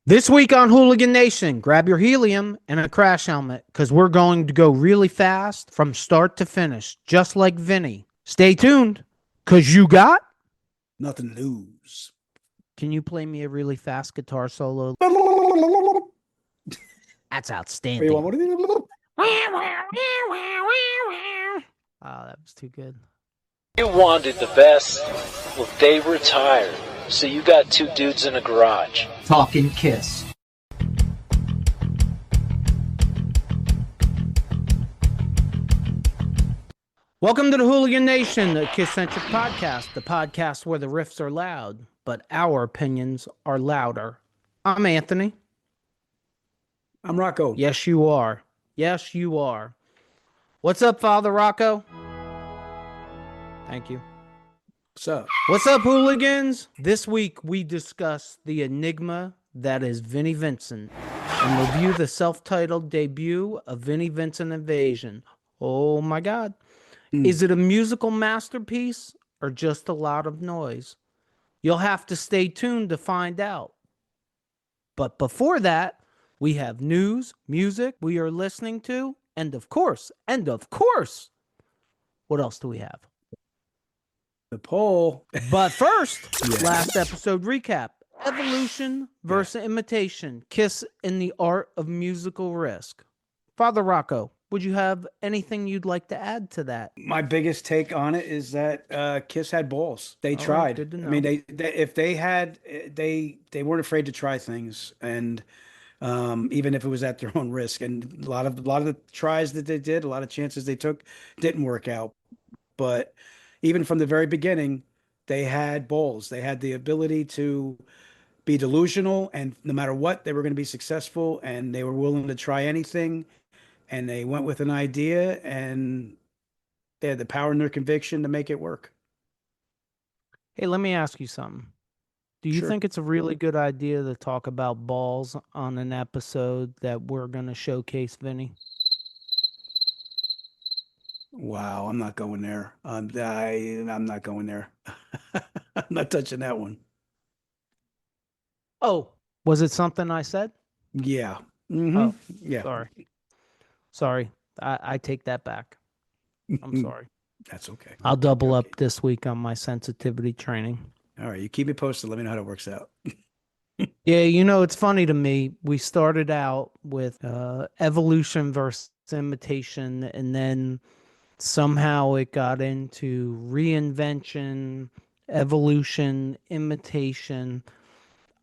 This week on Hooligan Nation, grab your helium and a crash helmet because we're going to go really fast from start to finish, just like Vinny. Stay tuned because you got nothing to lose. Can you play me a really fast guitar solo? That's outstanding. Oh, that was too good. You wanted the best. Well, they retired. So you got two dudes in a garage. Talking KISS. Welcome to the Hooligan Nation, the KISS-Centric Podcast, the podcast where the riffs are loud, but our opinions are louder. I'm Anthony. I'm Rocco. Yes, you are. Yes, you are. What's up, Father Rocco? Thank you. What's up? What's up, hooligans? This week, we discuss the enigma that is Vinnie Vincent and review the self-titled debut of Vinnie Vincent Invasion. Oh, my God. Is it a musical masterpiece or just a lot of noise? You'll have to stay tuned to find out. But before that, we have news, music we are listening to, and of course, what else do we have? The poll. But first, Yes. Last episode recap. Evolution versus imitation. KISS in the art of musical risk. Father Rocco, would you have anything you'd like to add to that? My biggest take on it is that KISS had balls. They All right, tried. good to I mean, know. if they had, they weren't afraid to try things, and even if it was at their own risk. And a lot of the tries that they did, a lot of chances they took, didn't work out. But even from the very beginning, they had balls. They had the ability to be delusional, and no matter what, they were going to be successful, and they were willing to try anything. And they went with an idea, and they had the power and their conviction to make it work. Hey, let me ask you something. Do you Sure. think it's a really good idea to talk about balls on an episode that we're going to showcase Vinny? Wow, I'm not going there. I'm not going there. I'm not touching that one. Oh, was it something I said? Yeah. Mhm. Oh, Yeah. Sorry. I take that back. I'm sorry. That's okay. I'll double Okay. up this week on my sensitivity training. All right. You keep me posted. Let me know how it works out. Yeah, it's funny to me. We started out with evolution versus imitation, and then somehow it got into reinvention, evolution, imitation.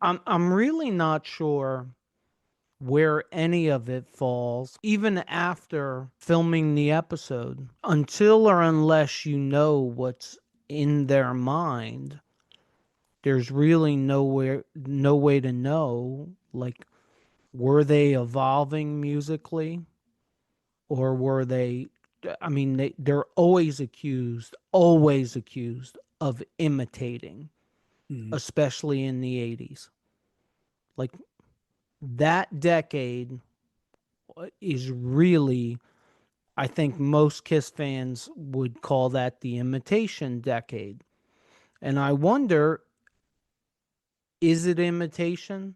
I'm really not sure where any of it falls, even after filming the episode, until or unless you know what's in their mind. There's really no way to know, like, were they evolving musically, or were they, I mean, they're always accused of imitating, Mhm. especially in the 80s. Like, that decade is really, I think most KISS fans would call that the imitation decade. And I wonder, is it imitation,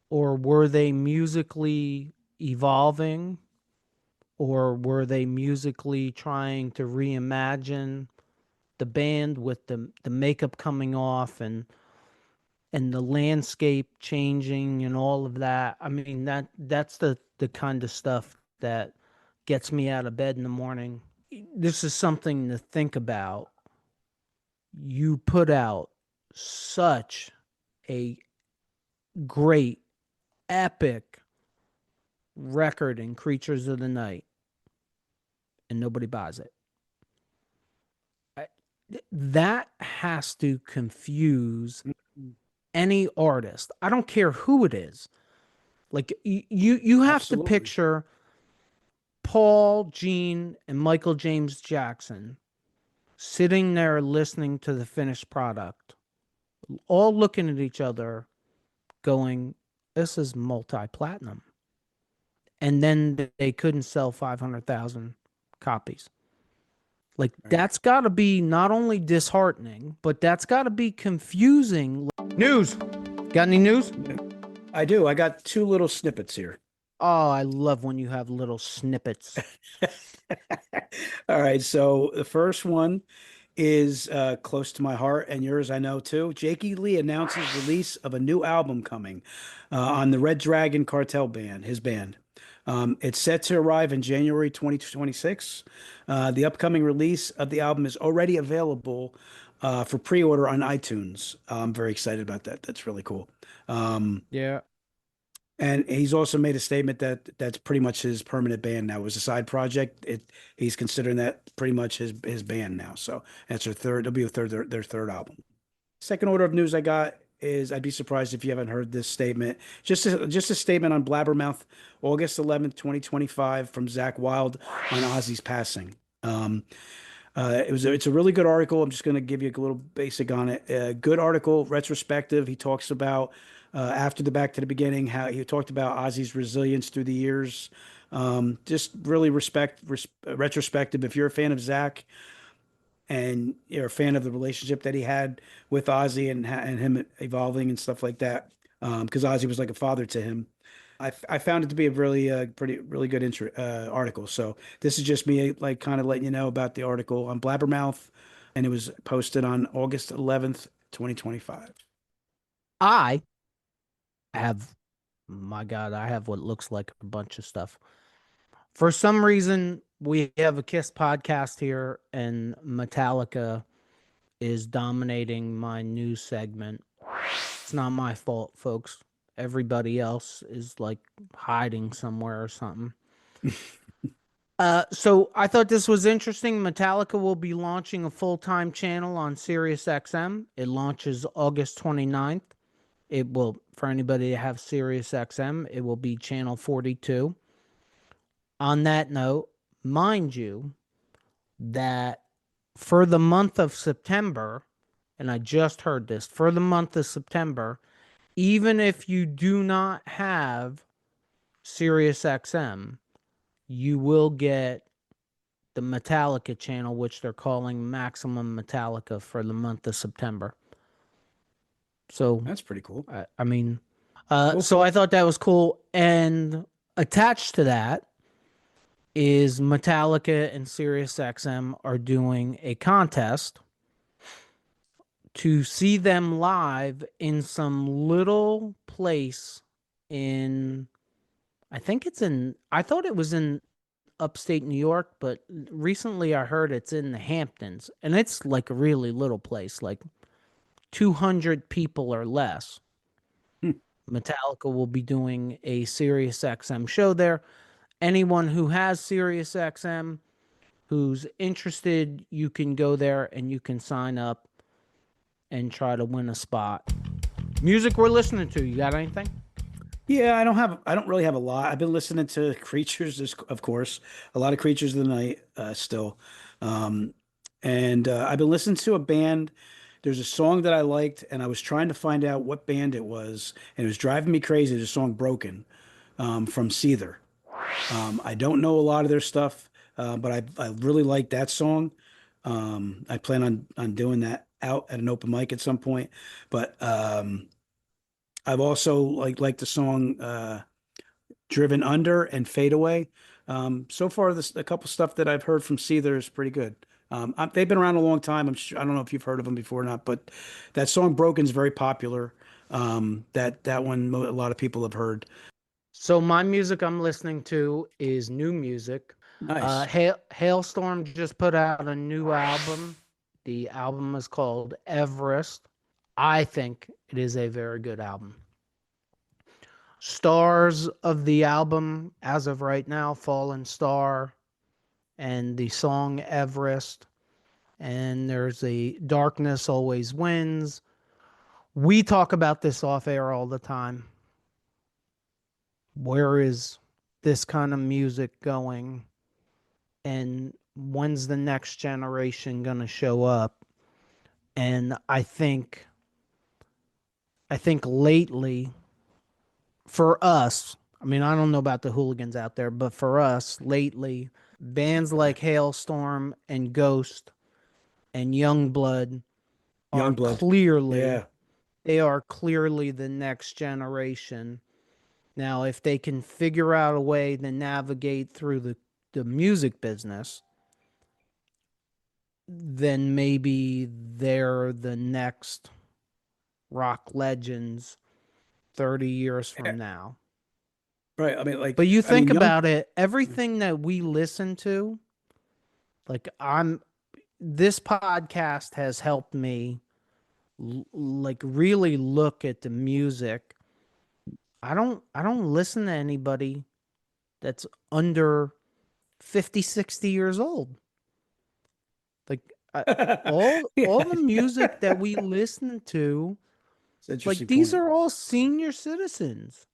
or were they musically evolving, or were they musically trying to reimagine the band with the makeup coming off and the landscape changing and all of that? I mean, that's the kind of stuff that gets me out of bed in the morning. This is something to think about. You put out such a great, epic record in Creatures of the Night, and nobody buys it. That has to confuse any artist. I don't care who it is. Like, you have Absolutely. to picture Paul, Gene, and Michael James Jackson sitting there listening to the finished product, all looking at each other going, this is multi-platinum. And then they couldn't sell 500,000 copies. Like, that's got to be not only disheartening, but that's got to be confusing. News. Got any news? I do. I got two little snippets here. Oh, I love when you have little snippets. All right. So the first one is close to my heart and yours, I know too. Jakey Lee announces release of a new album coming on the Red Dragon Cartel band, his band. It's set to arrive in January 2026. The upcoming release of the album is already available for pre-order on iTunes. I'm very excited about that. That's really cool. Yeah. And he's also made a statement that that's pretty much his permanent band now. It was a side project. He's considering that pretty much his band now. So that's their third. It'll be their third album. Second order of news I got is I'd be surprised if you haven't heard this statement. Just a statement on Blabbermouth, August 11th, 2025, from Zach Wild on Ozzy's passing. It's a really good article. I'm just going to give you a little basic on it. Good article, retrospective. He talks about after the Back to the Beginning, how he talked about Ozzy's resilience through the years. Just really retrospective. If you're a fan of Zach and you're a fan of the relationship that he had with Ozzy and him evolving and stuff like that, because Ozzy was like a father to him. I found it to be a really really good article. So this is just me like kind of letting you know about the article on Blabbermouth, and it was posted on August 11th, 2025. I have, my God, I have what looks like a bunch of stuff. For some reason, we have a KISS podcast here, and Metallica is dominating my news segment. It's not my fault, folks. Everybody else is like hiding somewhere or something. So I thought this was interesting. Metallica will be launching a full-time channel on Sirius XM. It launches August 29th. It will, for anybody to have Sirius XM, it will be channel 42. On that note, mind you, that for the month of September, and I just heard this, for the month of September, even if you do not have Sirius XM, you will get the Metallica channel, which they're calling Maximum Metallica, for the month of September. So That's pretty cool. I mean, Cool. so I thought that was cool. And attached to that is Metallica and Sirius XM are doing a contest to see them live in some little place in, I thought it was in upstate New York, but recently I heard it's in the Hamptons, and it's like a really little place, like 200 people or less. Metallica will be doing a Sirius XM show there. Anyone who has Sirius XM who's interested, you can go there and you can sign up and try to win a spot. Music we're listening to, you got anything? Yeah, I don't really have a lot. I've been listening to Creatures, of course, a lot of Creatures of the Night still. And I've been listening to a band. There's a song that I liked, and I was trying to find out what band it was, and it was driving me crazy. There's a song Broken from Seether. I don't know a lot of their stuff, but I really like that song. I plan on doing that out at an open mic at some point. But I've also liked the song Driven Under and Fade Away. So far, a couple stuff that I've heard from Seether is pretty good. They've been around a long time. I don't know if you've heard of them before or not, but that song Broken is very popular. That one a lot of people have heard. So my music I'm listening to is new music. Nice. Hailstorm just put out a new album. The album is called Everest. I think it is a very good album. Stars of the album, as of right now, Fallen Star and the song Everest. And there's a Darkness Always Wins. We talk about this off air all the time. Where is this kind of music going? And when's the next generation going to show up? And I think lately, for us, I mean, I don't know about the hooligans out there, but for us, lately, bands like Hailstorm and Ghost and Youngblood are Youngblood. clearly Yeah. They are clearly the next generation. Now, if they can figure out a way to navigate through the music business, then maybe they're the next rock legends 30 years from now. Right. I mean, like, But you I mean, think young. about it, everything that we listen to, like this podcast has helped me like really look at the music. I don't listen to anybody that's under 50, 60 years old. Like I, all the Yeah. music that we listen to, It's an like interesting these point. are all senior citizens.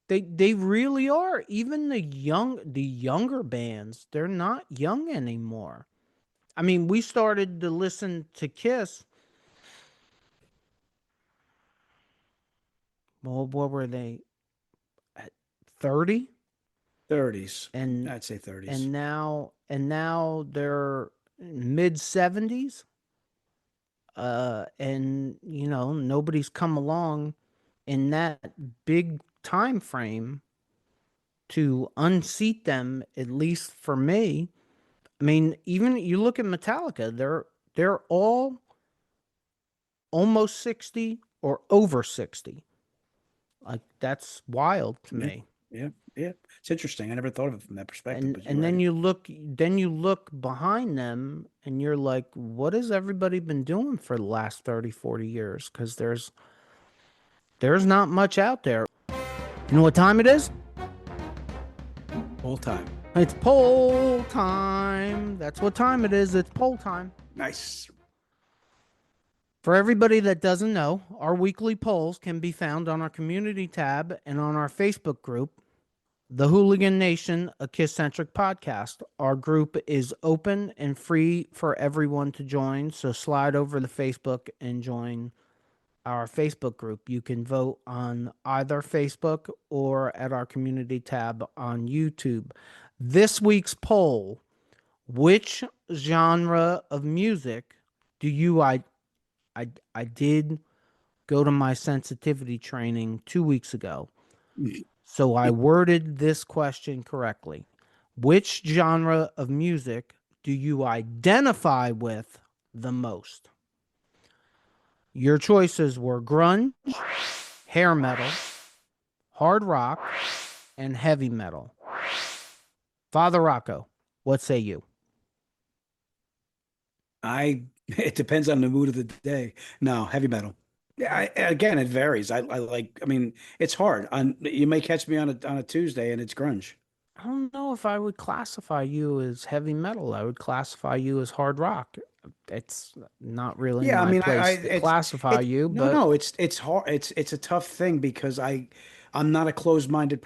They really are. Even the younger bands, they're not young anymore. I mean, we started to listen to Kiss. Well, what were they at 30? 30s. And I'd say 30s. and now they're mid 70s. And nobody's come along in that big time frame to unseat them, at least for me. I mean, even you look at Metallica, they're all almost 60 or over 60. Like that's wild to Yeah. me. Yeah. Yeah. It's interesting. I never thought of it from that perspective, And but you're and then right. you look behind them and you're like, what has everybody been doing for the last 30, 40 years? Because there's not much out there. You know what time it is? All time. It's poll time. That's what time it is. It's poll time. Nice. For everybody that doesn't know, our weekly polls can be found on our community tab and on our Facebook group, The Hooligan Nation, a KISS-Centric Podcast. Our group is open and free for everyone to join, so slide over to Facebook and join our Facebook group. You can vote on either Facebook or at our community tab on YouTube. This week's poll, which genre of music do you I did go to my sensitivity training 2 weeks ago. So I worded this question correctly. Which genre of music do you identify with the most? Your choices were grunge, hair metal, hard rock, and heavy metal. Father Rocco, what say you? It depends on the mood of the day. No, heavy metal. Yeah, again, it varies. I mean, it's hard. You may catch me on a Tuesday and it's grunge. I don't know if I would classify you as heavy metal. I would classify you as hard rock. It's not really Yeah, I my mean, place to classify you, no, but no, it's hard. It's a tough thing because I'm not a closed-minded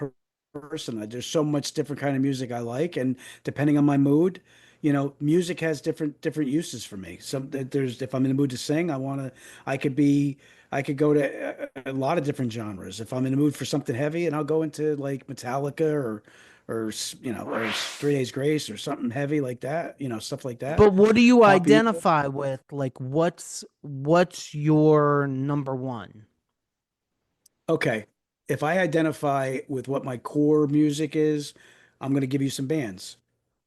person. There's so much different kind of music I like, and depending on my mood, music has different uses for me. There's if I'm in the mood to sing, I could go to a lot of different genres. If I'm in the mood for something heavy, and I'll go into like Metallica or Three Days Grace or something heavy like that, stuff like that. what do you Pop music. identify with? Like what's your number one? Okay. If I identify with what my core music is, I'm going to give you some bands.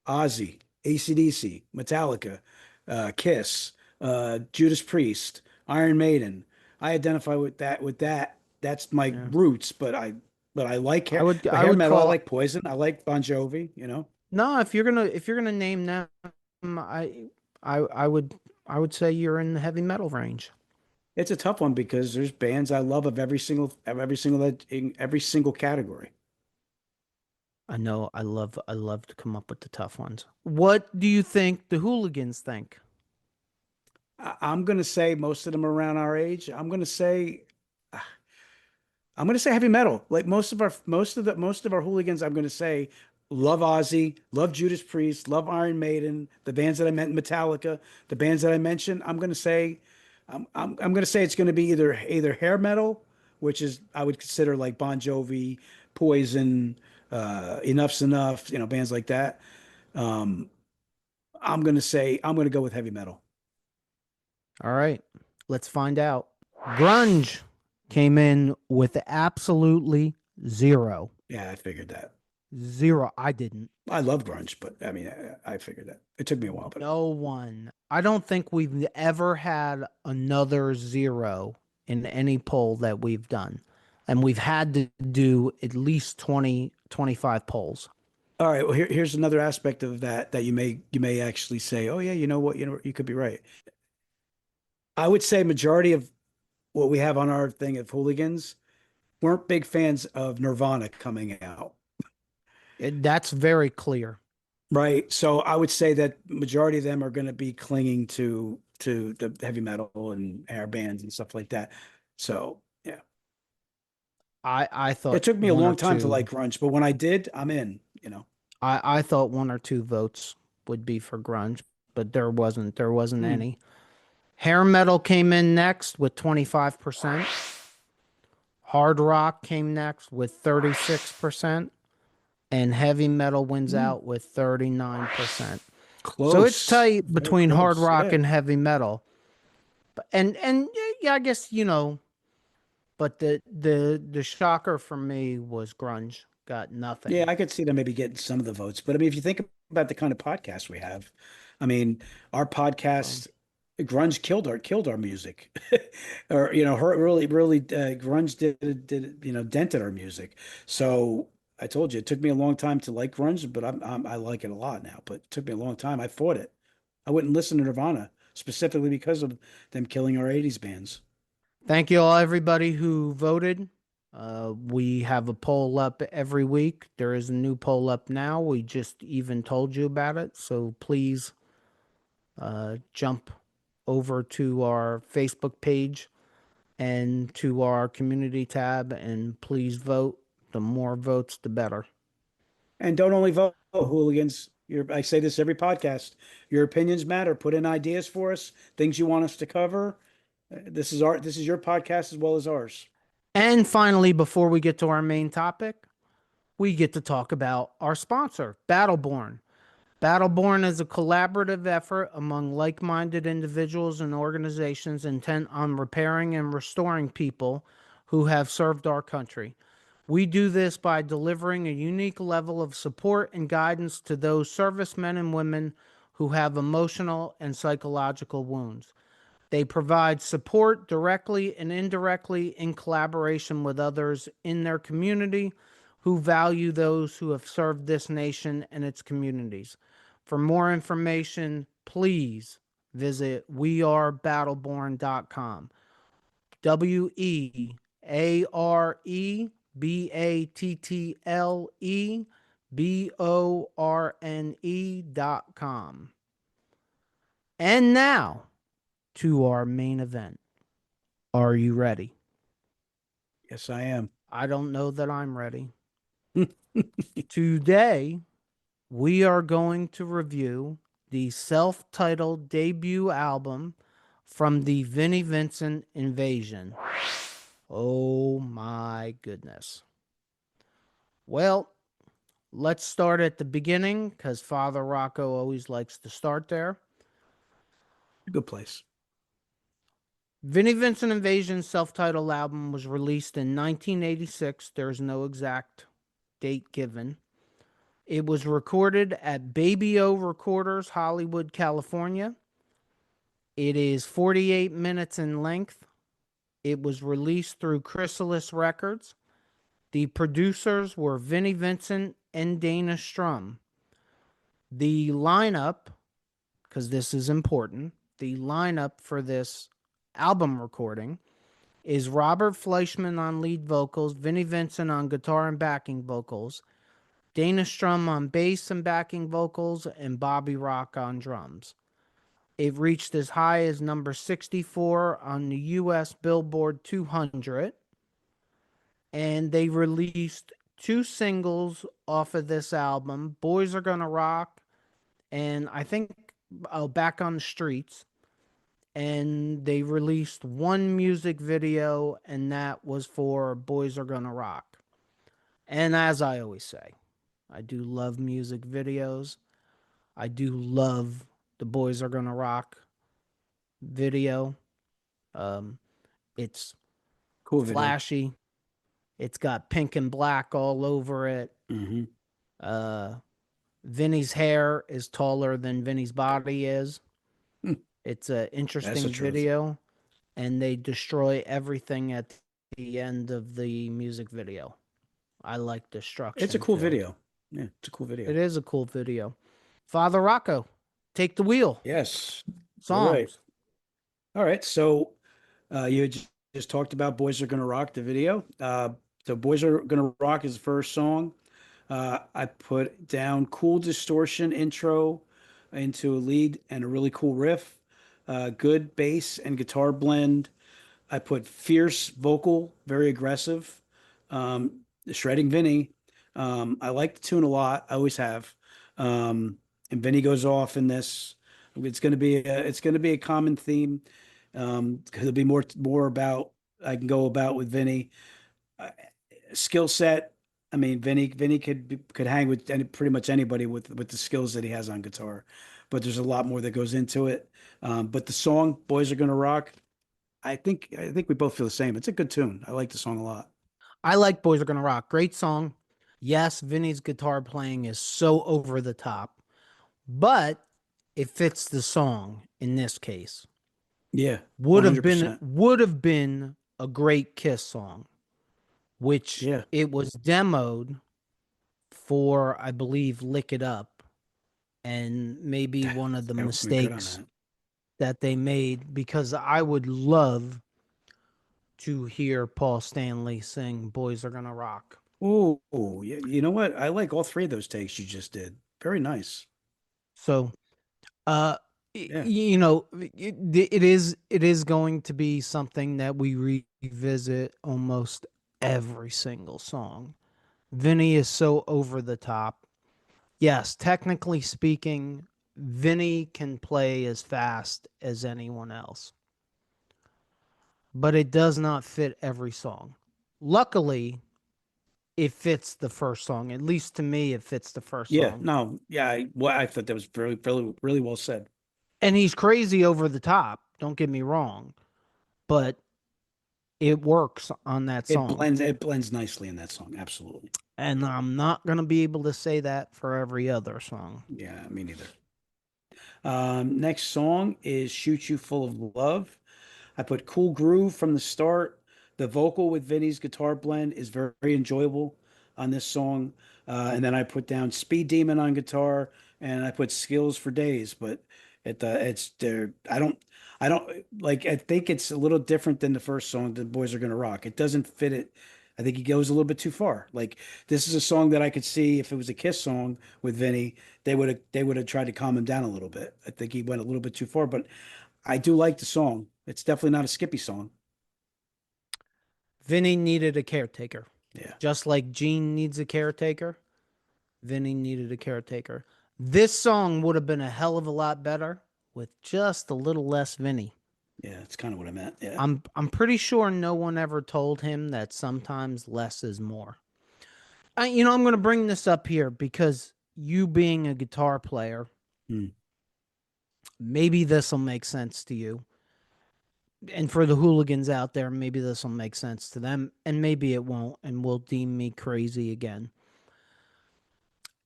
Ozzy, AC/DC, Metallica, Kiss, Judas Priest, Iron Maiden. I identify with that. That's my Yeah. roots, but I like I would but I hair would metal. I call like Poison. I like Bon Jovi. No, if you're gonna name them, I would say you're in the heavy metal range. It's a tough one because there's bands I love of every single category. I know I love to come up with the tough ones. What do you think the hooligans think? I'm going to say most of them around our age. I'm going to say heavy metal. Like most of our hooligans, I'm going to say love Ozzy, love Judas Priest, love Iron Maiden, the bands that I meant Metallica, the bands that I mentioned. I'm going to say it's going to be either hair metal, which is I would consider like Bon Jovi, Poison, Enough's Enough, bands like that. Um, I'm going to go with heavy metal. All right, let's find out. Grunge came in with absolutely zero. Yeah, I figured that. Zero. I didn't. I love grunge, but I mean, I figured that. It took me a while, but No one. I don't think we've ever had another zero in any poll that we've done. And we've had to do at least 20, 25 polls. all right. Well, here's another aspect of that you may actually say, oh yeah, you know what, you could be right. I would say majority of what we have on our thing of hooligans weren't big fans of Nirvana coming out, That's very clear. right? So I would say that majority of them are going to be clinging to the heavy metal and hair bands and stuff like that. So yeah, I it thought took me a one or long time to two. like grunge, but when I did, I'm in. I thought one or two votes would be for grunge, but there wasn't Hmm. any. Hair metal came in next with 25%. Hard rock came next with 36%. And heavy metal wins Hmm. out with 39%. So it's Close, tight very between hard close. rock Yeah. and heavy metal. And yeah, I guess but the shocker for me was grunge got Yeah, nothing. I could see them maybe getting some of the votes, but I mean, if you think about the kind of podcast we have, I mean, our Um, podcast, grunge killed our music, or really grunge did dented our music. So I told you, it took me a long time to like grunge, but I like it a lot now. But it took me a long time. I fought it. I wouldn't listen to Nirvana specifically because of them killing our '80s bands. Thank you all, everybody who voted. We have a poll up every week. There is a new poll up now. We just even told you about it. So please jump over to our Facebook page and to our community tab and please vote. The more votes, the better. And don't only vote, hooligans. I say this every podcast. Your opinions matter. Put in ideas for us, things you want us to cover. This is your podcast as well as ours. And finally, before we get to our main topic, we get to talk about our sponsor, Battleborn. Battleborn is a collaborative effort among like minded individuals and organizations intent on repairing and restoring people who have served our country. We do this by delivering a unique level of support and guidance to those servicemen and women who have emotional and psychological wounds. They provide support directly and indirectly in collaboration with others in their community who value those who have served this nation and its communities. For more information, please visit wearebattleborn.com. WEAREBATTLEBORNE.com. And now to our main event. Are you ready? Yes, I am. I don't know that I'm ready. Today, we are going to review the self titled debut album from the Vinnie Vincent Invasion. Oh my goodness. Well, let's start at the beginning because Father Rocco always likes to start there. Good place. Vinnie Vincent Invasion's self-titled album was released in 1986. There's no exact date given. It was recorded at Baby O Recorders, Hollywood, California. It is 48 minutes in length. It was released through Chrysalis Records. The producers were Vinnie Vincent and Dana Strum. The lineup, because this is important, the lineup for this album recording is Robert Fleischman on lead vocals, Vinnie Vincent on guitar and backing vocals, Dana Strum on bass and backing vocals, and Bobby Rock on drums. It reached as high as number 64 on the US Billboard 200, and they released two singles off of this album, Boys Are Gonna Rock, and I think Back on the Streets. And they released one music video, and that was for Boys Are Gonna Rock. And as I always say, I do love music videos. I do love the Boys Are Gonna Rock video. Um, It's Cool video. flashy. It's got pink and black all over it. Mm-hmm. Vinny's hair is taller than Vinny's body is. Hmm. It's an interesting That's the truth. video, and they destroy everything at the end of the music video. I like destruction. It's a cool too. video. Yeah, it's a cool video. It is a cool video. Father Rocco, take the wheel. Yes. Songs. All right. So you had just talked about Boys Are Gonna Rock, the video. So Boys Are Gonna Rock is the first song. I put down cool distortion intro into a lead and a really cool riff. Good bass and guitar blend. I put fierce vocal, very aggressive. Shredding Vinny. I like the tune a lot. I always have. And Vinny goes off in this. It's going to be a common theme. Because there'll be more about I can go about with Vinny. Skill set. I mean, Vinny could hang with pretty much anybody with the skills that he has on guitar, but there's a lot more that goes into it. But the song "Boys Are Gonna Rock," I think we both feel the same. It's a good tune. I like the song a lot. I like Boys Are Gonna Rock. Great song. Yes, Vinny's guitar playing is so over the top, but it fits the song in this case. Yeah, Would have 100%. been a great Kiss song, which it was demoed for, I believe, Lick It Up, and maybe one of the mistakes that they made, because I would love to hear Paul Stanley sing Boys Are Gonna Rock. Oh, yeah. You know what? I like all three of those takes you just did. Very nice. So, you know, it is going to be something that we revisit almost every single song. Vinny is so over the top. Yes, technically speaking, Vinny can play as fast as anyone else, but it does not fit every song. Luckily, it fits the first song. At least to me, it fits the first song. No, yeah. I thought that was really well said. And he's crazy over the top. Don't get me wrong, but it works on that song. It blends nicely in that song. Absolutely. And I'm not gonna be able to say that for every other song. Yeah, me neither. Next song is "Shoot You Full of Love." I put cool groove from the start. The vocal with Vinny's guitar blend is very, very enjoyable on this song. And then I put down Speed Demon on guitar, and I put Skills for Days. But it's there. I don't like. I think it's a little different than the first song, "The Boys Are Gonna Rock." It doesn't fit it. I think he goes a little bit too far. Like, this is a song that I could see if it was a Kiss song with Vinny, they would have tried to calm him down a little bit. I think he went a little bit too far, but I do like the song. It's definitely not a Skippy song. Vinny needed a caretaker. Yeah. Just like Gene needs a caretaker, Vinny needed a caretaker. This song would have been a hell of a lot better with just a little less Vinny. Yeah, that's kind of what I meant. Yeah. I'm pretty sure no one ever told him that sometimes less is more. I'm going to bring this up here because you being a guitar player, maybe this will make sense to you. And for the hooligans out there, maybe this will make sense to them, and maybe it won't, and will deem me crazy again.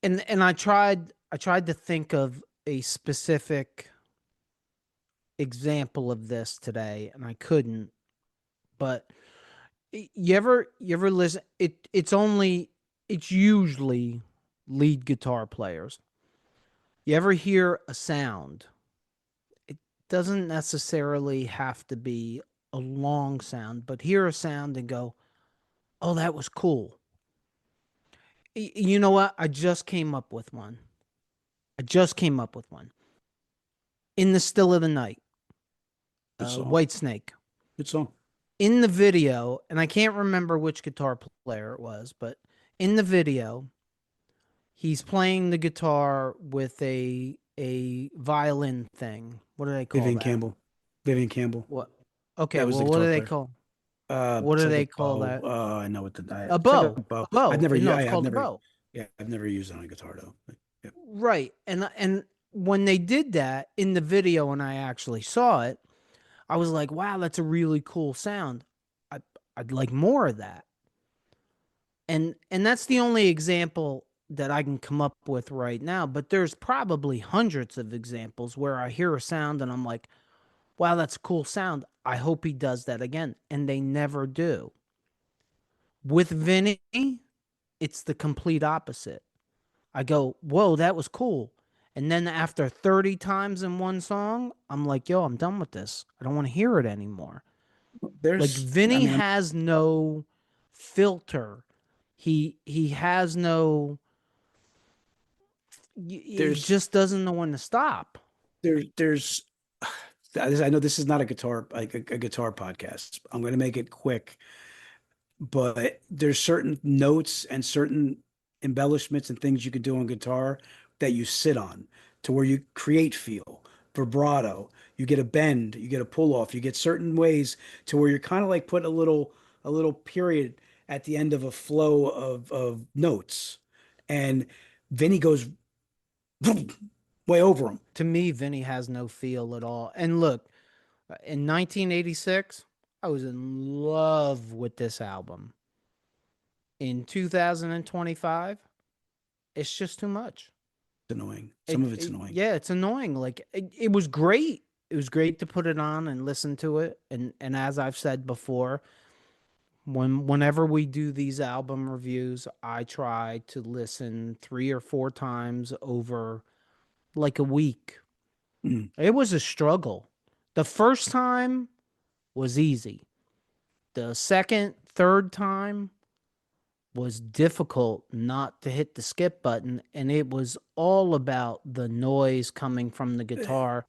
And I tried to think of a specific example of this today, and I couldn't. But you ever listen? It's usually lead guitar players. You ever hear a sound? It doesn't necessarily have to be a long sound, but hear a sound and go, "Oh, that was cool." You know what? I just came up with one. In the Still of the Night. Whitesnake. Good song. In the video, and I can't remember which guitar player it was, but in the video, he's playing the guitar with a violin thing. What do they call that? Vivian Campbell. What? Okay, well, what do they call? What do they call that? I know what a bow. A bow. A bow. I've never used it's called a bow. Yeah, I've never used it on a guitar though. Yeah. Right, and when they did that in the video, and I actually saw it, I was like, wow, that's a really cool sound. I'd like more of that. And that's the only example that I can come up with right now, but there's probably hundreds of examples where I hear a sound and I'm like, wow, that's a cool sound. I hope he does that again. And they never do. With Vinny, it's the complete opposite. I go, whoa, that was cool. And then after 30 times in one song, I'm like, yo, I'm done with this. I don't want to hear it anymore. Like I Vinny mean, has no filter. He has no he there's just doesn't know when to stop. there's I know this is not a guitar like a guitar podcast. I'm going to make it quick, but there's certain notes and certain embellishments and things you could do on guitar that you sit on to where you create feel, vibrato, you get a bend, you get a pull off, you get certain ways to where you're kind of like putting a little period at the end of a flow of notes. And Vinny goes way over them. To me, Vinny has no feel at all. And look, in 1986, I was in love with this album. In 2025, it's just too much. It's annoying. Some of it's annoying. Yeah, it's annoying. Like it was great. It was great to put it on and listen to it. And as I've said before, whenever we do these album reviews, I try to listen 3 or 4 times over like a week. Mm. It was a struggle. The first time was easy. The second, third time was difficult not to hit the skip button, and it was all about the noise coming from the guitar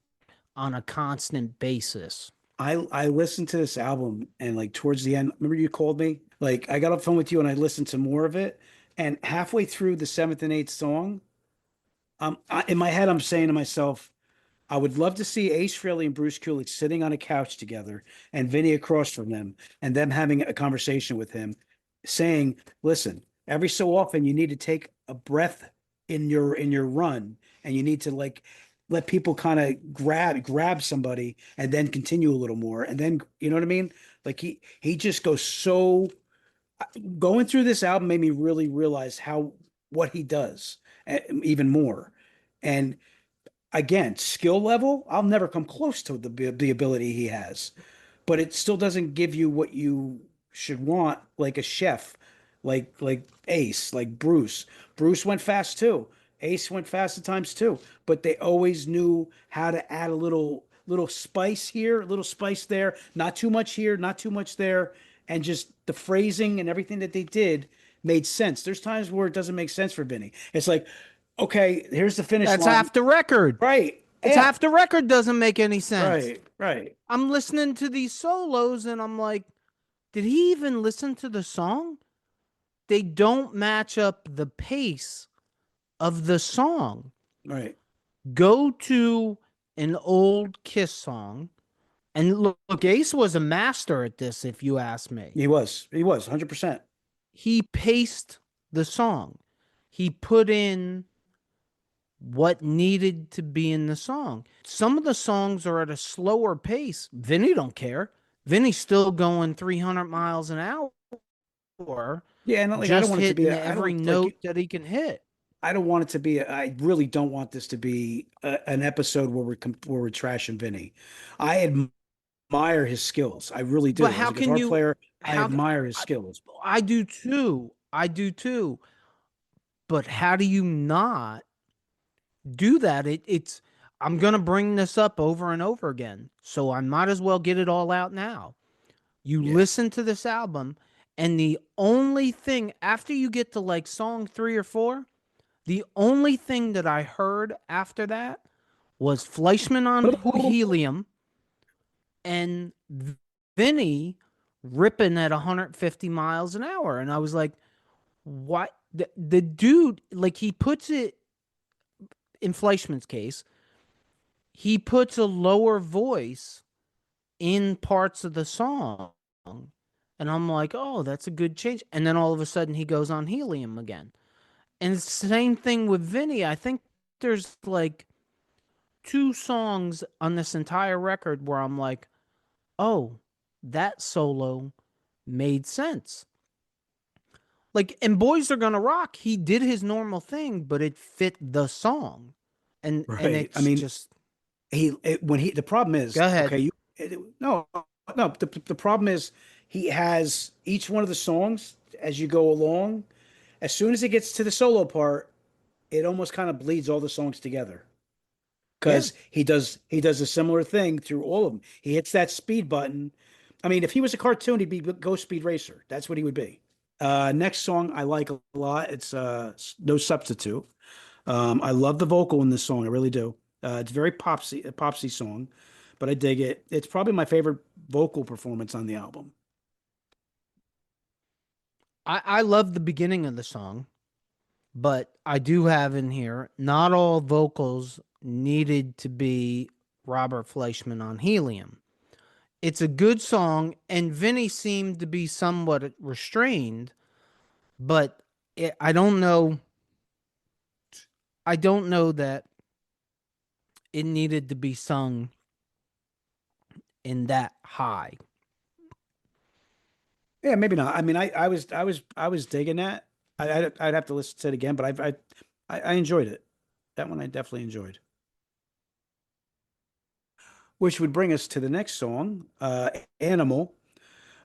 on a constant basis. I listened to this album and like towards the end, remember you called me? Like I got off the phone with you and I listened to more of it. And halfway through the seventh and eighth song, in my head, I'm saying to myself, I would love to see Ace Frehley and Bruce Kulick sitting on a couch together and Vinny across from them and them having a conversation with him saying, listen, every so often you need to take a breath in your run and you need to like let people kind of grab somebody and then continue a little more. And then, you know what I mean? Like he just goes so going through this album made me really realize how what he does even more. And again, skill level, I'll never come close to the ability he has, but it still doesn't give you what you should want, like a chef, like Ace, like Bruce. Bruce went fast too. Ace went fast at times too, but they always knew how to add a little spice here, a little spice there, not too much here, not too much there, and just the phrasing and everything that they did made sense. There's times where it doesn't make sense for Vinny. It's like, okay, here's the finish That's line. half the record. Right. It's Yeah. half the record doesn't make any sense. Right. Right. I'm listening to these solos and I'm like, did he even listen to the song? They don't match up the pace of the song. Right. Go to an old Kiss song. And look, Ace was a master at this, if you ask me. He was 100%. He paced the song. He put in what needed to be in the song. Some of the songs are at a slower pace. Vinny don't care. Vinny's still going 300 miles an hour. Yeah, and like, I Just don't want it to be hitting I every don't note like that he can hit. I don't want it to be I really don't want this to be an episode where we're trashing Vinny. I admire his skills. I really do. But As how a can guitar you? player, I How admire his skills. I do too. I do too. But how do you not do that? It's. I'm gonna bring this up over and over again, so I might as well get it all out now. You Yeah. listen to this album, and the only thing after you get to like song 3 or 4, the only thing that I heard after that was Fleischman on Helium and Vinny ripping at 150 miles an hour. And I was like, what? The dude, like, he puts it in Fleischman's case, he puts a lower voice in parts of the song. And I'm like, oh, that's a good change. And then all of a sudden he goes on Helium again. And it's the same thing with Vinny. I think there's like 2 songs on this entire record where I'm like, oh, that solo made sense. Like, and Boys Are Gonna Rock, he did his normal thing, but it fit the song. And Right. I it's mean, just the problem is, go ahead. okay, no, no, the problem is he has each one of the songs as you go along. As soon as it gets to the solo part, it almost kind of bleeds all the songs together. Yeah. Because he does a similar thing through all of them. He hits that speed button. I mean, if he was a cartoon, he'd be Ghost Speed Racer. That's what he would be. Next song I like a lot. It's No Substitute. I love the vocal in this song. I really do. It's very popsy, a popsy song, but I dig it. It's probably my favorite vocal performance on the album. I love the beginning of the song, but I do have in here not all vocals needed to be Robert Fleischman on Helium. It's a good song, and Vinny seemed to be somewhat restrained, but I don't know. I don't know that it needed to be sung in that high. Yeah, maybe not. I mean, I was digging that. I'd have to listen to it again, but I enjoyed it. That one I definitely enjoyed. Which would bring us to the next song, Animal.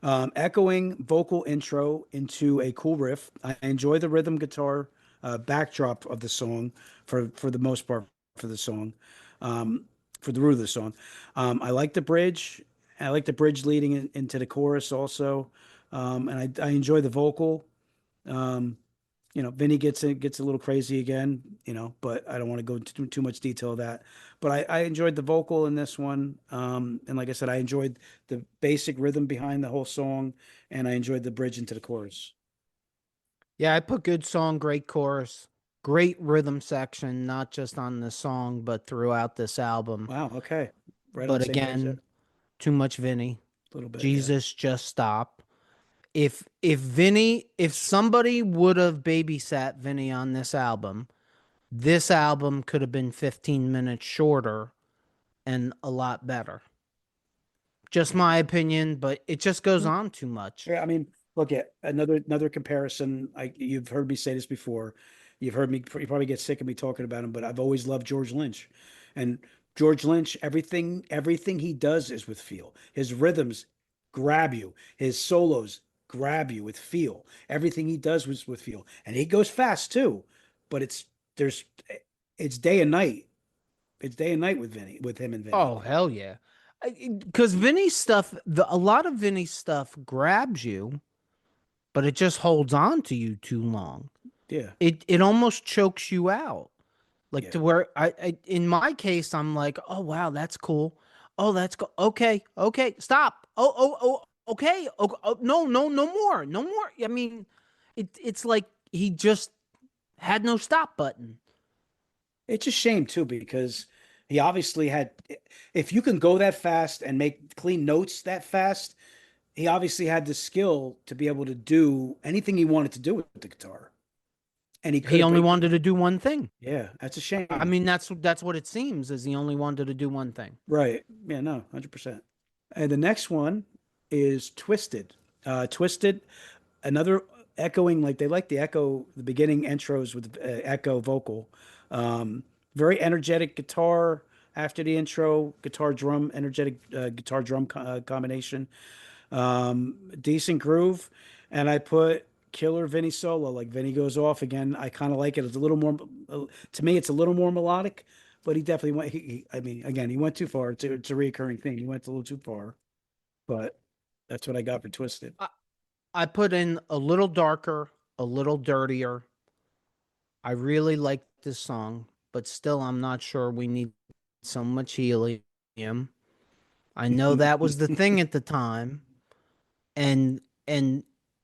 Echoing vocal intro into a cool riff. I enjoy the rhythm guitar backdrop of the song for the most part for the song, um, for the root of the song. I like the bridge. I like the bridge leading into the chorus also, and I enjoy the vocal. Um, Vinny gets a little crazy again, but I don't want to go into too much detail of that. But I enjoyed the vocal in this one. And like I said, I enjoyed the basic rhythm behind the whole song, and I enjoyed the bridge into the chorus. Yeah, I put good song, great chorus, great rhythm section, not just on the song, but throughout this album. Wow, okay. Right on But the same page there. again, too much Vinny. A little bit, yeah. Jesus, just stop. If somebody would have babysat Vinny on this album could have been 15 minutes shorter and a lot better. Just my opinion, but it just goes on too much. Yeah, I mean, look at another comparison. You've heard me say this before. You've heard me. You probably get sick of me talking about him, but I've always loved George Lynch, and George Lynch. Everything he does is with feel. His rhythms grab you. His solos grab you with feel. Everything he does was with feel, and he goes fast too. But there's it's day and night. It's day and night with him and Vinny. Oh, hell yeah. Because Vinny's stuff, a lot of Vinny's stuff grabs you, but it just holds on to you too long. Yeah, It almost chokes you out. Like yeah. to where in my case, I'm like, oh wow, that's cool. Oh, that's cool. Okay, okay, stop. Okay. No, no, no more, no more. I mean, it's like he just had no stop button. It's a shame too because he obviously had. If you can go that fast and make clean notes that fast, he obviously had the skill to be able to do anything he wanted to do with the guitar, and he could He have. only wanted to do one thing. Yeah, that's a I shame. mean, that's what it seems is he only wanted to do one thing. Right? Yeah, no, 100%. And the next one is Twisted. Twisted, another echoing like they like the beginning intros with echo vocal. Very energetic guitar after the intro, guitar drum, energetic guitar drum combination. Decent groove, and I put Killer Vinny solo. Like Vinny goes off again. I kind of like it. It's a little more to me. It's a little more melodic, but he definitely went. I mean, again, he went too far. It's a recurring thing. He went a little too far, but that's what I got for Twisted. I put in a little darker, a little dirtier. I really like this song, but still, I'm not sure we need so much helium. I know that was the thing at the time, and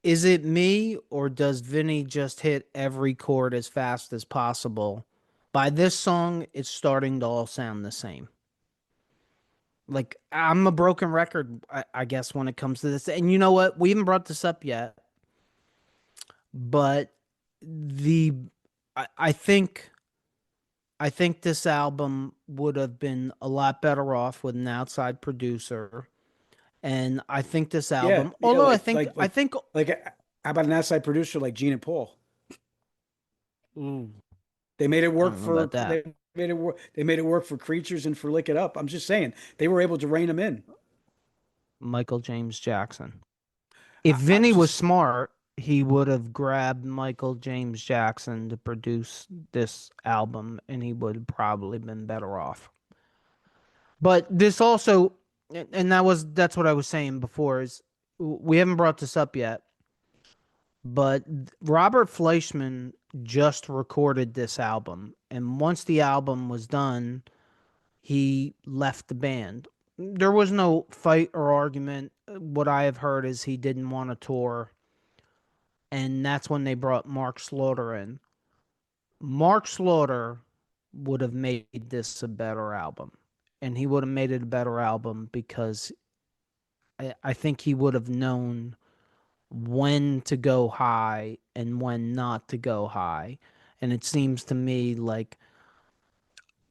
is it me or does Vinny just hit every chord as fast as possible? By this song, it's starting to all sound the same. Like I'm a broken record, I guess, when it comes to this. And you know what? We haven't brought this up yet, but the I think this album would have been a lot better off with an outside producer. And I think this Yeah, album, yeah, although like like how about an outside producer like Gene and Paul? Ooh, They made it I work don't know about for that. they made it work for Creatures and for Lick It Up. I'm just saying they were able to rein them in. Michael James Jackson. If I'm Vinny was just smart, he would have grabbed Michael James Jackson to produce this album, and he would have probably been better off. But this also, and that's what I was saying before, is we haven't brought this up yet, but Robert Fleischman just recorded this album, and once the album was done, he left the band. There was no fight or argument. What I have heard is he didn't want to tour, and that's when they brought Mark Slaughter in. Mark Slaughter would have made this a better album, and he would have made it a better album because I think he would have known when to go high and when not to go high. And it seems to me like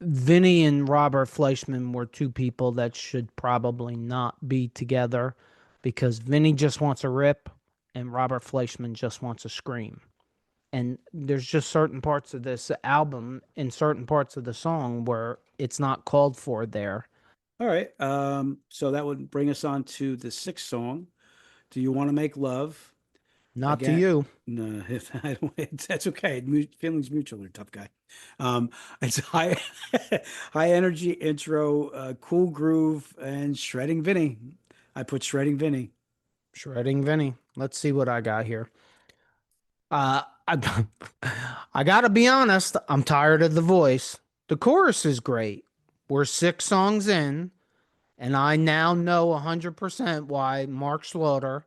Vinny and Robert Fleischman were two people that should probably not be together because Vinny just wants a rip and Robert Fleischman just wants a scream. And there's just certain parts of this album and certain parts of the song where it's not called for there. all right. So that would bring us on to the sixth song. Do you want to make love? Not to Again, you. no, that's okay. Feelings mutual, are tough guy. It's high, high energy intro, cool groove, and shredding Vinny. I put shredding Vinny. Shredding Vinny. Let's see what I got here. I, I gotta be honest, I'm tired of the voice. The chorus is great. We're 6 songs in, and I now know 100% why Mark Slaughter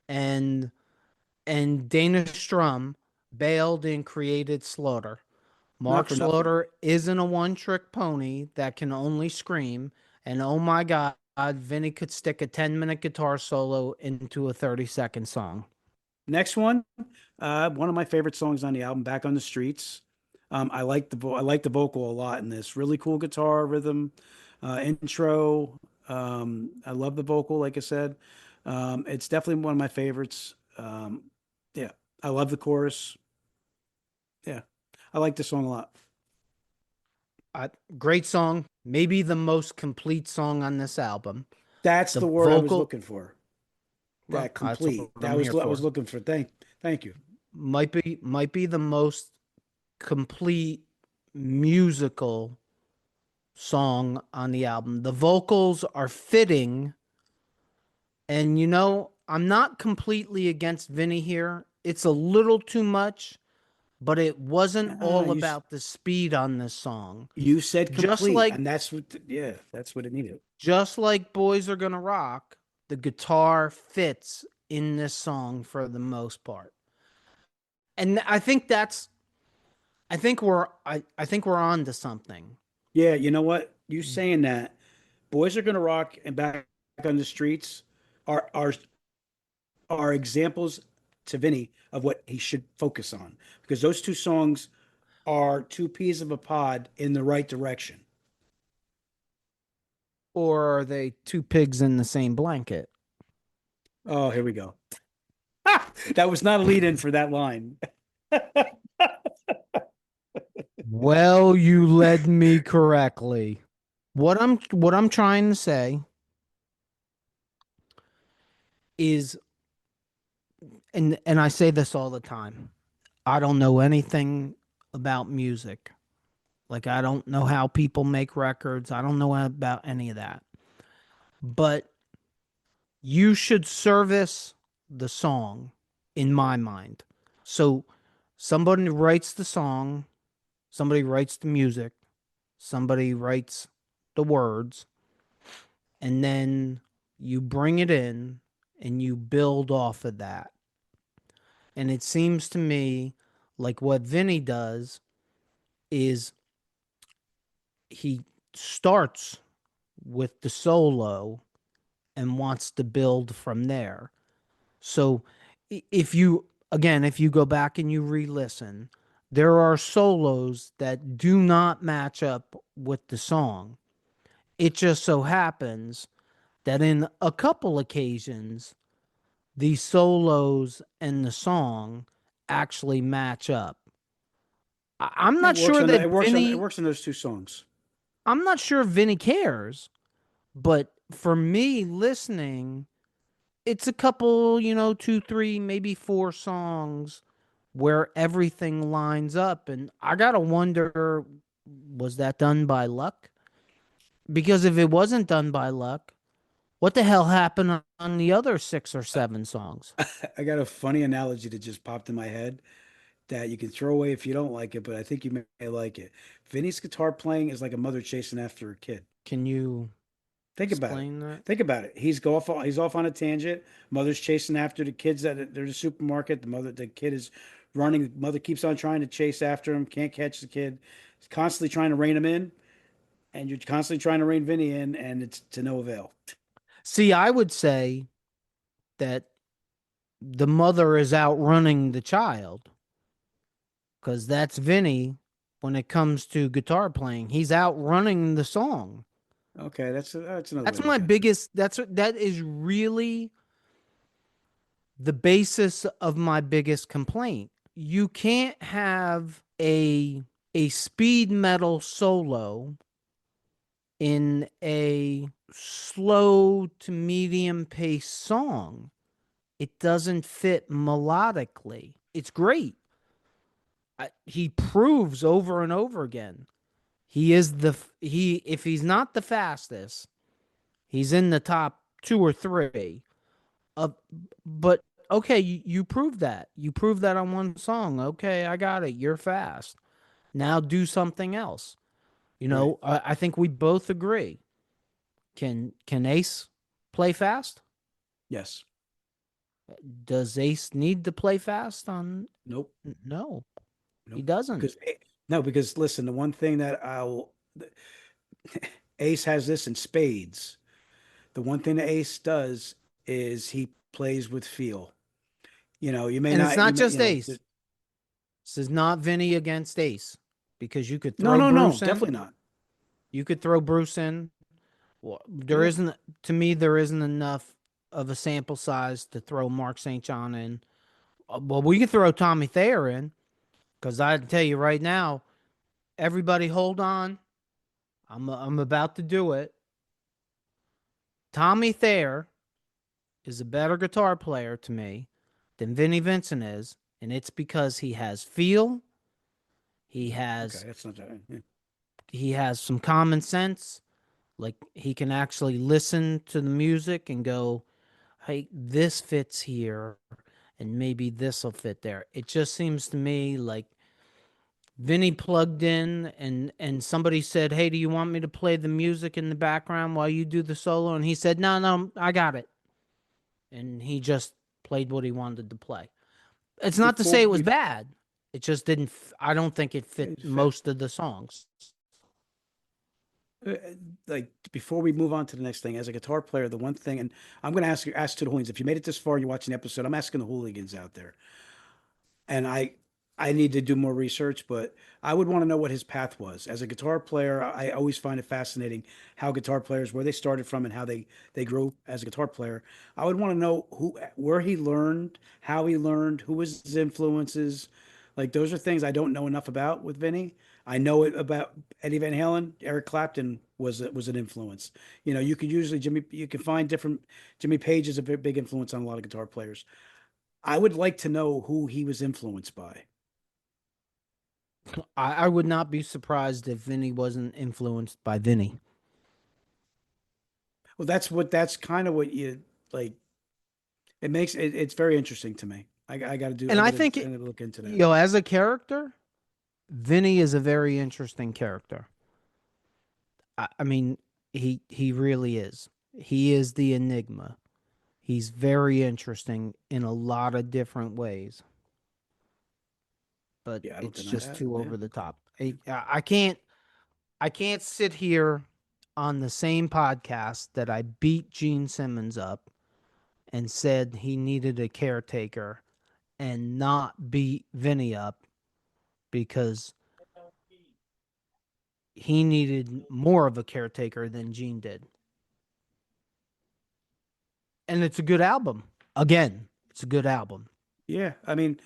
and Dana Strum bailed and created Slaughter. Not Mark for nothing. Slaughter isn't a one-trick pony that can only scream, and oh my God, Vinny could stick a 10-minute guitar solo into a 30-second song. Next one of my favorite songs on the album, "Back on the Streets." I like the vocal a lot in this. Really cool guitar rhythm, intro. I love the vocal, like I said. It's definitely one of my favorites. Yeah, I love the chorus. Yeah, I like the song a lot. Great song, maybe the most complete song on this album. That's The the word I was vocal, looking for. well, That that's what complete. I'm here I was for. looking for. Thank you. Might be the most complete musical song on the album. The vocals are fitting, and I'm not completely against Vinny here. It's a little too much, but it wasn't Ah, all about the speed on this song. you said Just complete, like and yeah, that's what it needed. just like Boys Are Gonna Rock, the guitar fits in this song for the most part. And I think we're on to something. Yeah, you know what? You saying that "Boys Are Gonna Rock" and "Back on the Streets" are are are examples to Vinny of what he should focus on because those two songs are two peas of a pod in the right direction. Or are they two pigs in the same blanket? Oh, here we go. That was not a lead in for that line. Well, you led me correctly. What I'm trying to say is, and I say this all the time. I don't know anything about music. Like I don't know how people make records. I don't know about any of that. But you should service the song in my mind. So somebody writes the song, somebody writes the music, somebody writes the words, and then you bring it in and you build off of that. And it seems to me like what Vinny does is he starts with the solo and wants to build from there. So if you go back and you re-listen, there are solos that do not match up with the song. It just so happens that in a couple occasions, the solos and the song actually match up. I'm It not works sure on that it Vinny, works on those two songs. I'm not sure Vinny cares, but for me listening, it's a couple, two, three, maybe four songs where everything lines up. And I got to wonder, was that done by luck? Because if it wasn't done by luck, what the hell happened on the other six or seven songs? I got a funny analogy that just popped in my head that you can throw away if you don't like it, but I think you may like it. Vinny's guitar playing is like a mother chasing after a kid. Can you Think about it. explain that? Think about it. He's off on a tangent. Mother's chasing after the kids that they're in the supermarket. The kid is running. Mother keeps on trying to chase after him. Can't catch the kid. He's constantly trying to rein him in, and you're constantly trying to rein Vinny in, and it's to no avail. See, I would say that the mother is outrunning the child because that's Vinny when it comes to guitar playing. He's outrunning the song. Okay, that's another way That's to my look at it. biggest, that is really the basis of my biggest complaint. You can't have a speed metal solo in a slow to medium pace song. It doesn't fit melodically. It's great. He proves over and over again. He is he if he's not the fastest, he's in the top two or three. Of but okay, you proved that. You proved that on one song. Okay, I got it. You're fast. Now do something else. Right. I think we both agree. Can Ace play fast? Yes. Does Ace need to play fast on? Nope. No, he Nope. doesn't. Because no, because listen, the one thing that Ace has this in spades. The one thing that Ace does is he plays with feel. You may And it's not, not just Ace. This is not Vinny against Ace because you could no, throw no, no, Bruce in. definitely not. You could throw Bruce in. Well, Yeah. to me, there isn't enough of a sample size to throw Mark St. John in. Well, we could throw Tommy Thayer in because I tell you right now, everybody hold on. I'm about to do it. Tommy Thayer is a better guitar player to me than Vinnie Vincent is, and it's because he has feel, he Okay, has that's not that. Yeah. he has some common sense. Like he can actually listen to the music and go, "Hey, this fits here, and maybe this will fit there." It just seems to me like Vinny plugged in and somebody said, "Hey, do you want me to play the music in the background while you do the solo?" And he said, "No, no, I got it." And he just played what he wanted to play. It's not to say it was bad. It just didn't I don't think it fit most of the songs. Uh, like before we move on to the next thing, as a guitar player, the one thing, and I'm going to ask to the hooligans, if you made it this far and you're watching the episode, I'm asking the hooligans out there, and I need to do more research, but I would want to know what his path was as a guitar player. I always find it fascinating how guitar players, where they started from and how they grew as a guitar player. I would want to know where he learned, how he learned, who was his influences. Like those are things I don't know enough about with Vinny. I know it about Eddie Van Halen. Eric Clapton was an influence. You could usually you can find different. Jimmy Page is a big influence on a lot of guitar players. I would like to know who he was influenced by. I would not be surprised if Vinny wasn't influenced by Vinny. Well, that's kind of what you like. It makes it's very interesting to me. I got to do. And I think, I gotta look into that. as a character, Vinny is a very interesting character. I mean, he really is. He is the enigma. He's very interesting in a lot of different ways, but Yeah, I don't it's deny just that. too Yeah. over the top. I can't sit here on the same podcast that I beat Gene Simmons up and said he needed a caretaker and not beat Vinny up because he needed more of a caretaker than Gene did. And it's a good album. Again, it's a good album. Yeah, I mean,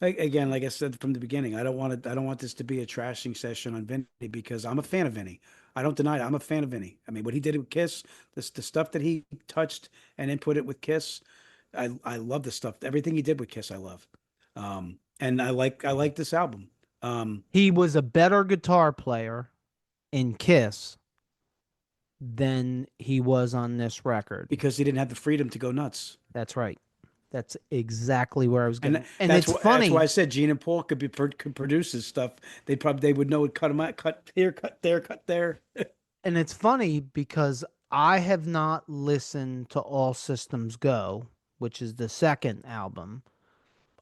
again, like I said from the beginning, I don't want this to be a trashing session on Vinny because I'm a fan of Vinny. I don't deny it. I'm a fan of Vinny. I mean, what he did with Kiss, the stuff that he touched and inputted with Kiss, I love the stuff. Everything he did with Kiss, I love. And I like this album. He was a better guitar player in Kiss than he was on this record. Because he didn't have the freedom to go nuts. That's right. That's exactly where I was And going. And it's funny. That's why I said Gene and Paul could produce his stuff. They would know it, cut them out, cut here, cut there, cut there. And it's funny because I have not listened to All Systems Go, which is the second album.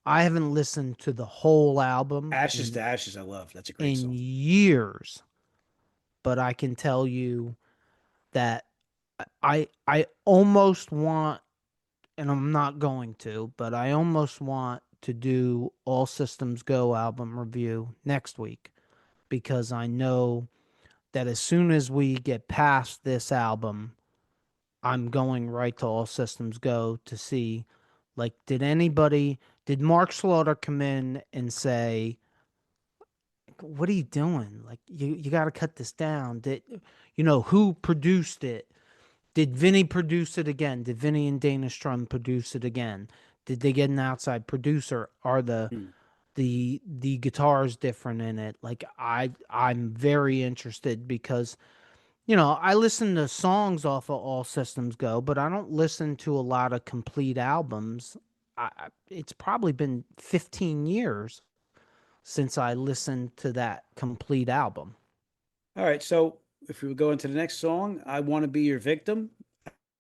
I haven't listened to the whole album Ashes to Ashes, I love. That's a great in song. years, but I can tell you that I almost want, and I'm not going to, but I almost want to do All Systems Go album review next week because I know that as soon as we get past this album, I'm going right to All Systems Go to see, like, did Mark Slaughter come in and say, what are you doing? Like, you got to cut this down. Who produced it? Did Vinny produce it again? Did Vinny and Dana Strum produce it again? Did they get an outside producer? Are the guitars different in it? Like, I'm very interested because I listen to songs off of All Systems Go, but I don't listen to a lot of complete albums. It's probably been 15 years since I listened to that complete album. All right, so if we go into the next song, I Want to Be Your Victim.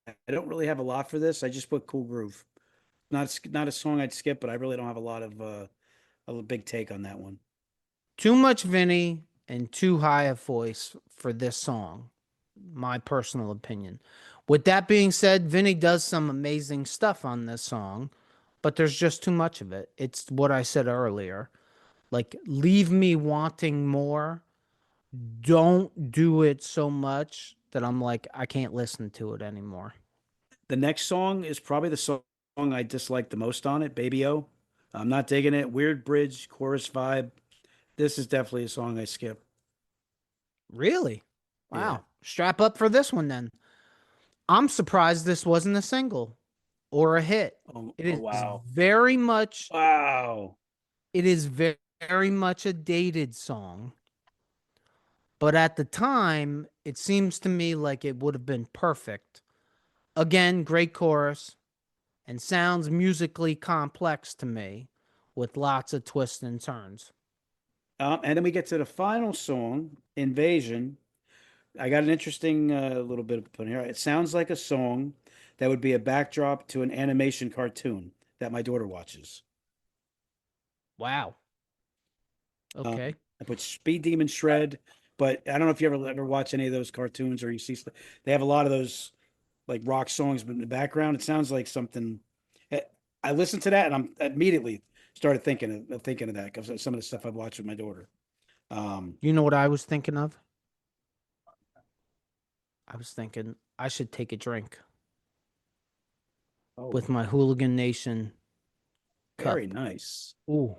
I don't really have a lot for this. I just put Cool Groove. Not a song I'd skip, but I really don't have a lot of a big take on that one. Too much Vinny and too high a voice for this song, my personal opinion. With that being said, Vinny does some amazing stuff on this song, but there's just too much of it. It's what I said earlier. Like, leave me wanting more. Don't do it so much that I'm like, I can't listen to it anymore. The next song is probably the song I dislike the most on it, Baby O. I'm not digging it. Weird bridge, chorus vibe. This is definitely a song I skip. Really? Yeah. Wow. Strap up for this one then. I'm surprised this wasn't a single or a hit. It is wow. very much Wow. it is very much a dated song. But at the time, it seems to me like it would have been perfect. Again, great chorus and sounds musically complex to me with lots of twists and turns. And then we get to the final song, Invasion. I got an interesting little bit up in here. It sounds like a song that would be a backdrop to an animation cartoon that my daughter watches. Wow. Okay. I put Speed Demon Shred, but I don't know if you ever watch any of those cartoons or you see they have a lot of those like rock songs, but in the background it sounds like something. I listened to that and I'm immediately started thinking of that because some of the stuff I've watched with my daughter. You know what I was thinking of? I was thinking I should take a drink with my Hooligan Nation cup. Very nice. Ooh.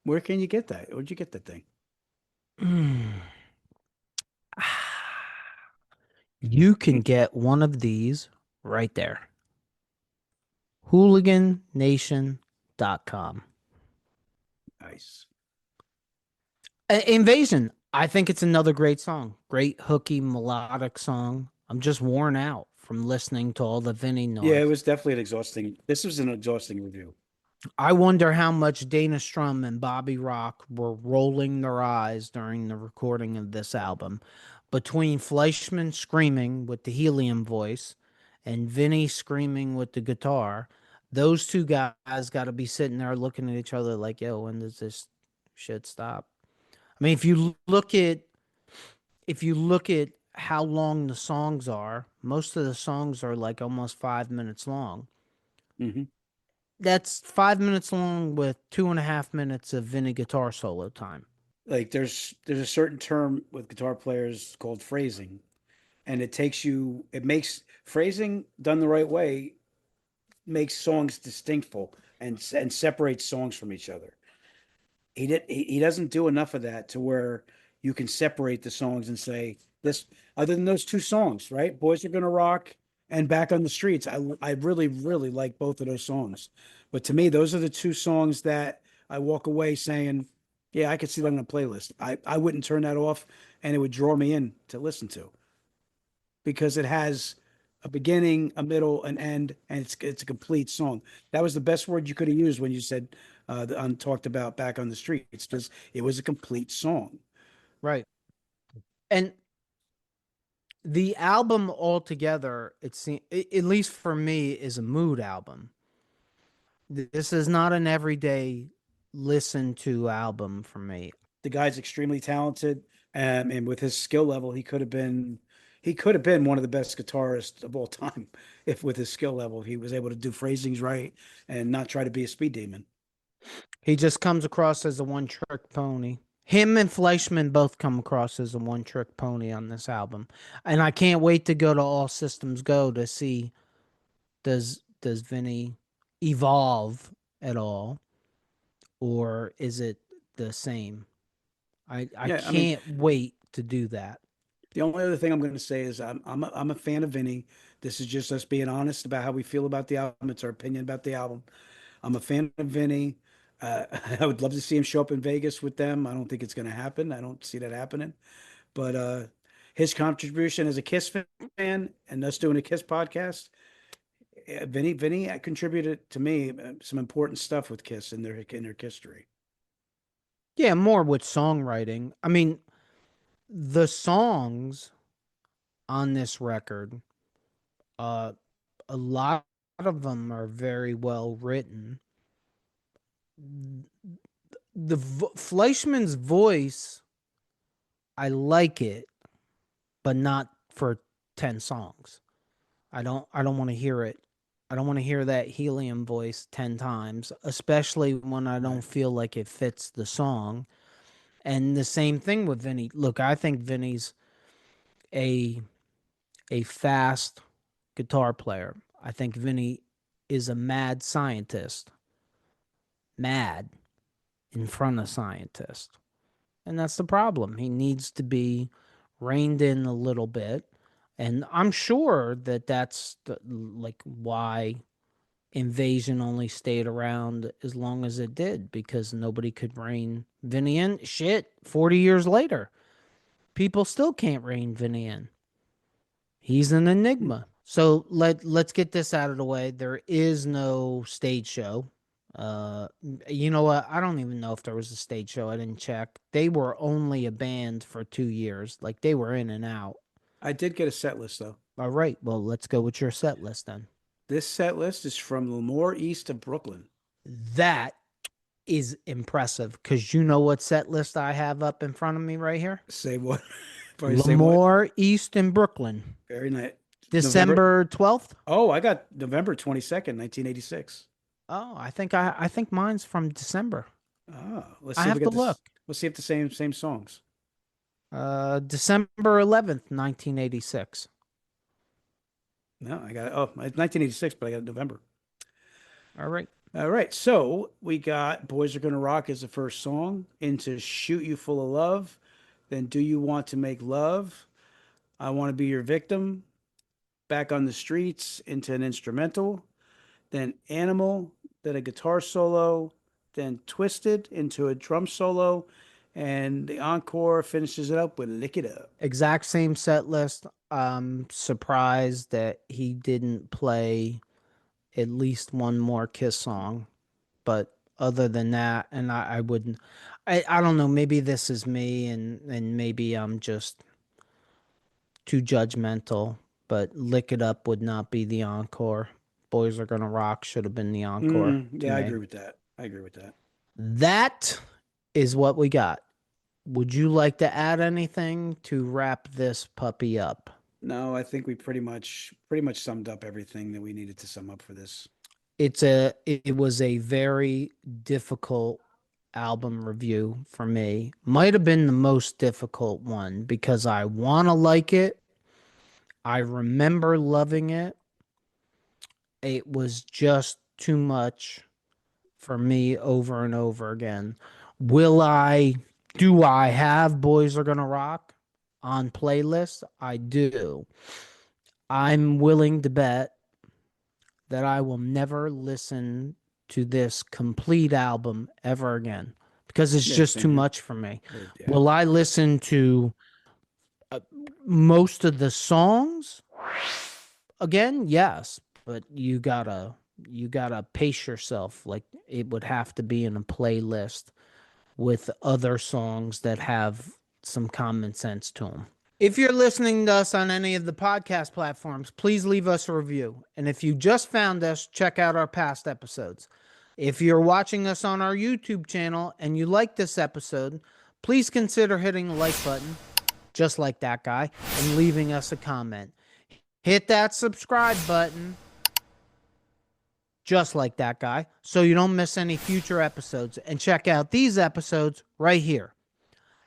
Where can you get that? Where'd you get that thing? You can get one of these right there. HooliganNation.com. Nice. Invasion. I think it's another great song. Great hooky melodic song. I'm just worn out from listening to all the Vinny noise. Yeah, it was definitely this was an exhausting review. I wonder how much Dana Strum and Bobby Rock were rolling their eyes during the recording of this album. Between Fleischman screaming with the helium voice and Vinny screaming with the guitar, those two guys got to be sitting there looking at each other like, yo, when does this shit stop? I mean, if you look at how long the songs are, most of the songs are like almost 5 minutes long. Mm-hmm. That's 5 minutes long with 2.5 minutes of Vinny guitar solo time. Like there's a certain term with guitar players called phrasing, and it makes phrasing done the right way makes songs distinctful and separates songs from each other. He doesn't do enough of that to where you can separate the songs and say this, other than those two songs, right? Boys Are Gonna Rock and Back on the Streets. I really, really like both of those songs. But to me, those are the two songs that I walk away saying, yeah, I could see that on a playlist. I wouldn't turn that off, and it would draw me in to listen to, because it has a beginning, a middle, an end, and it's a complete song. That was the best word you could have used when you said talked about Back on the Streets, because it was a complete song. Right. And the album altogether, it seems, at least for me, is a mood album. This is not an everyday listen to album for me. The guy's extremely talented, and with his skill level, he could have been one of the best guitarists of all time if with his skill level he was able to do phrasings right and not try to be a speed demon. He just comes across as a one-trick pony. Him and Fleischman both come across as a one-trick pony on this album. And I can't wait to go to All Systems Go to see, does Vinny evolve at all, or is it the same? I Yeah, I mean, can't wait to do that. the only other thing I'm going to say is I'm a fan of Vinny. This is just us being honest about how we feel about the album. It's our opinion about the album. I'm a fan of Vinny. I would love to see him show up in Vegas with them. I don't think it's going to happen. I don't see that happening. But his contribution as a Kiss fan and us doing a Kiss podcast, Vinny contributed to me some important stuff with Kiss in their history. Yeah, more with songwriting. I mean, the songs on this record, uh, a lot of them are very well written. Fleischman's voice, I like it, but not for 10 songs. I don't want to hear it. I don't want to hear that helium voice 10 times, especially when I don't feel like it fits the song. And the same thing with Vinny. Look, I think Vinny's a fast guitar player. I think Vinny is a mad scientist. Mad in front of scientist. And that's the problem. He needs to be reined in a little bit. And I'm sure that that's like why Invasion only stayed around as long as it did, because nobody could rein Vinny in. Shit, 40 years later, people still can't rein Vinny in. He's an enigma. So let's get this out of the way. There is no stage show. You know what? I don't even know if there was a stage show. I didn't check. They were only a band for 2 years. Like, they were in and out. I did get a set list though. All right. Well, let's go with your set list then. This set list is from Lemoore East of Brooklyn. That is impressive, because you know what set list I have up in front of me right here? Say what? Say what? Lemoore East in Brooklyn. Very nice. December 12th. Oh, I got November 22nd, 1986. Oh, I think mine's from December. Oh, let's I see if have we to got look. Let's see if the same songs. December 11th, 1986. No, I got it's 1986, but I got November. All right. All right, so we got Boys Are Gonna Rock as the first song, into Shoot You Full of Love, then Do You Want to Make Love, I Want to Be Your Victim, Back on the Streets, into an instrumental, then Animal, then a guitar solo, then Twisted into a drum solo, and the encore finishes it up with Lick It Up. Exact same set list. I'm surprised that he didn't play at least one more Kiss song. But other than that, and I wouldn't, I don't know, maybe this is me, and maybe I'm just too judgmental, but Lick It Up would not be the encore. Boys Are Gonna Rock should have been the encore. Yeah, I agree with that. That is what we got. Would you like to add anything to wrap this puppy up? No, I think we pretty much summed up everything that we needed to sum up for this. It was a very difficult album review for me. Might have been the most difficult one, because I want to like it, I remember loving it. It was just too much for me over and over again. Do I have Boys Are Gonna Rock on playlist? I do. I'm willing to bet that I will never listen to this complete album ever again because it's just same too here. much for me. Yeah. Will I listen to most of the songs again? Yes, but you gotta pace yourself. Like, it would have to be in a playlist with other songs that have some common sense to them. If you're listening to us on any of the podcast platforms, please leave us a review. And if you just found us, check out our past episodes. If you're watching us on our YouTube channel and you like this episode, please consider hitting the like button, just like that guy, and leaving us a comment. Hit that subscribe button, just like that guy, so you don't miss any future episodes. And check out these episodes right here.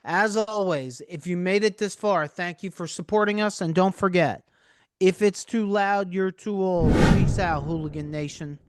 As always, if you made it this far, thank you for supporting us. And don't forget, if it's too loud, you're too old. Peace out, Hooligan Nation.